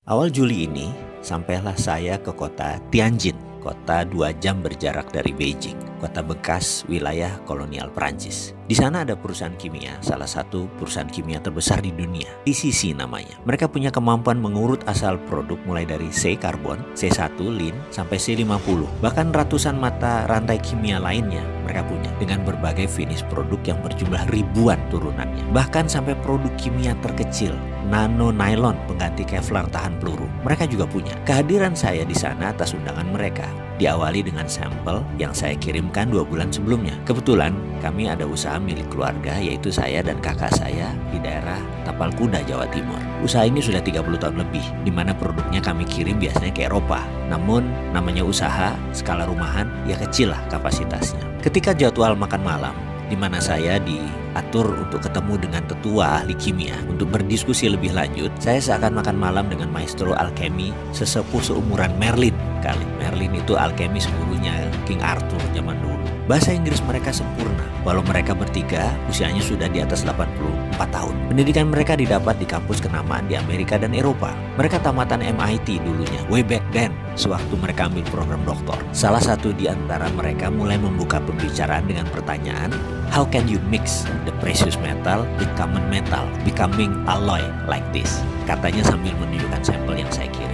Awal Juli ini, sampailah saya ke kota Tianjin, kota 2 jam berjarak dari Beijing, kota bekas wilayah kolonial Prancis. Di sana ada perusahaan kimia, salah satu perusahaan kimia terbesar di dunia, TCC namanya. Mereka punya kemampuan mengurut asal produk mulai dari C karbon, C1, lin, sampai C50. Bahkan ratusan mata rantai kimia lainnya mereka punya dengan berbagai finish produk yang berjumlah ribuan turunannya. Bahkan sampai produk kimia terkecil, nano nylon pengganti Kevlar tahan peluru, mereka juga punya. Kehadiran saya di sana atas undangan mereka diawali dengan sampel yang saya kirimkan 2 bulan sebelumnya. Kebetulan kami ada usaha milik keluarga, yaitu saya dan kakak saya di daerah Tapal Kuda, Jawa Timur. Usaha ini sudah 30 tahun lebih, di mana produknya kami kirim biasanya ke Eropa. Namun namanya usaha skala rumahan, ya kecil lah kapasitasnya. Ketika jadwal makan malam, di mana saya diatur untuk ketemu dengan tetua ahli kimia untuk berdiskusi lebih lanjut, saya seakan makan malam dengan maestro alkemi sesepuh seumuran Merlin. Merlin itu alkemis gurunya King Arthur zaman dulu. Bahasa Inggris mereka sempurna, walau mereka bertiga usianya sudah di atas 84 tahun. Pendidikan mereka didapat di kampus kenamaan di Amerika dan Eropa. Mereka tamatan MIT dulunya, way back then, sewaktu mereka ambil program doktor. Salah satu di antara mereka mulai membuka pembicaraan dengan pertanyaan, how can you mix the precious metal with common metal, becoming alloy like this? Katanya sambil menunjukkan sampel yang saya kirim.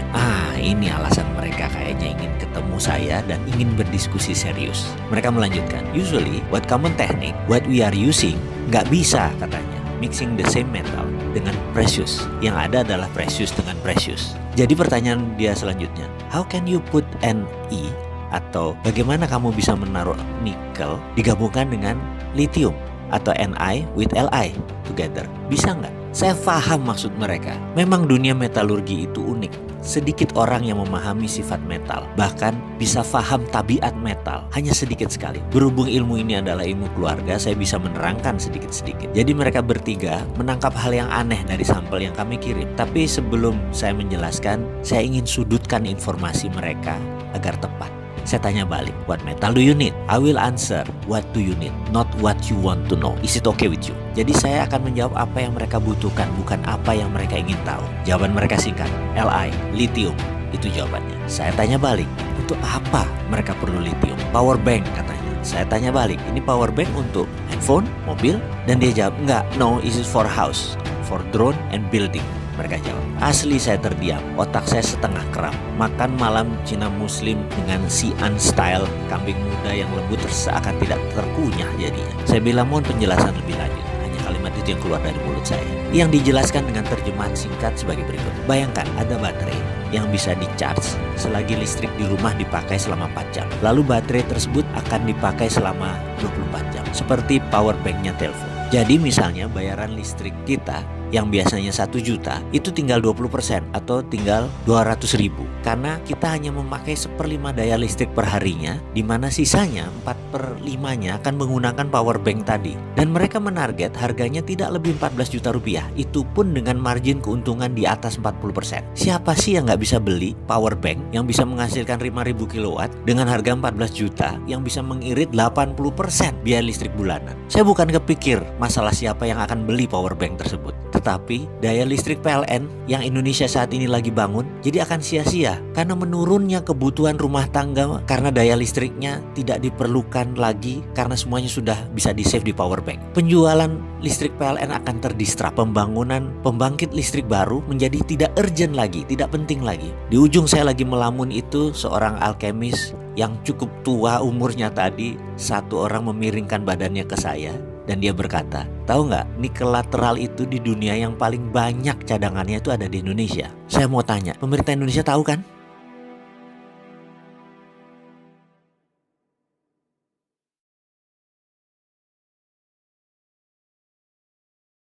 Ini alasan mereka kayaknya ingin ketemu saya dan ingin berdiskusi serius. Mereka melanjutkan, usually what common technique, what we are using, nggak bisa katanya mixing the same metal dengan precious. Yang ada adalah precious dengan precious. Jadi pertanyaan dia selanjutnya, how can you put Ne atau bagaimana kamu bisa menaruh nikel digabungkan dengan lithium atau Ni with Li together? Bisa nggak? Saya paham maksud mereka. Memang dunia metalurgi itu unik. Sedikit orang yang memahami sifat metal, bahkan bisa paham tabiat metal, hanya sedikit sekali. Berhubung ilmu ini adalah ilmu keluarga, saya bisa menerangkan sedikit-sedikit. Jadi mereka bertiga menangkap hal yang aneh dari sampel yang kami kirim. Tapi sebelum saya menjelaskan, saya ingin sudutkan informasi mereka agar tepat. Saya tanya balik, what metal do you need? I will answer, what do you need? Not what you want to know. Is it okay with you? Jadi saya akan menjawab apa yang mereka butuhkan, bukan apa yang mereka ingin tahu. Jawaban mereka singkat, Li, lithium. Itu jawabannya. Saya tanya balik, untuk apa mereka perlu lithium? Power bank katanya. Saya tanya balik, ini power bank untuk handphone, mobil? Dan dia jawab, enggak, no, this is for house, for drone and building. Mereka jawab. Asli saya terdiam, otak saya setengah kram. Makan malam Cina Muslim dengan Xi'an style, kambing muda yang lembut seakan tidak terkunyah jadinya. Saya bilang mohon penjelasan lebih lanjut. Hanya kalimat itu yang keluar dari mulut saya, yang dijelaskan dengan terjemahan singkat sebagai berikut. Bayangkan ada baterai yang bisa di-charge selagi listrik di rumah dipakai selama 4 jam. Lalu baterai tersebut akan dipakai selama 24 jam, seperti power banknya telepon. Jadi misalnya bayaran listrik kita yang biasanya 1 juta itu tinggal 20% atau tinggal 200.000 karena kita hanya memakai 1/5 daya listrik per harinya, di mana sisanya 4/5-nya akan menggunakan power bank tadi. Dan mereka menarget harganya tidak lebih 14 juta rupiah, itu pun dengan margin keuntungan di atas 40%. Siapa sih yang nggak bisa beli power bank yang bisa menghasilkan 5.000 kilowatt dengan harga 14 juta yang bisa mengirit 80% biaya listrik bulanan? Saya bukan kepikir masalah siapa yang akan beli power bank tersebut, tetapi daya listrik PLN yang Indonesia saat ini lagi bangun jadi akan sia-sia karena menurunnya kebutuhan rumah tangga karena daya listriknya tidak diperlukan lagi karena semuanya sudah bisa di-save di power bank. Penjualan listrik PLN akan terdistra, pembangunan pembangkit listrik baru menjadi tidak urgent lagi, tidak penting lagi. Di ujung saya lagi melamun itu seorang alkemis yang cukup tua umurnya tadi, satu orang memiringkan badannya ke saya. Dan dia berkata, tahu nggak, nikel lateral itu di dunia yang paling banyak cadangannya itu ada di Indonesia. Saya mau tanya, pemerintah Indonesia tahu kan?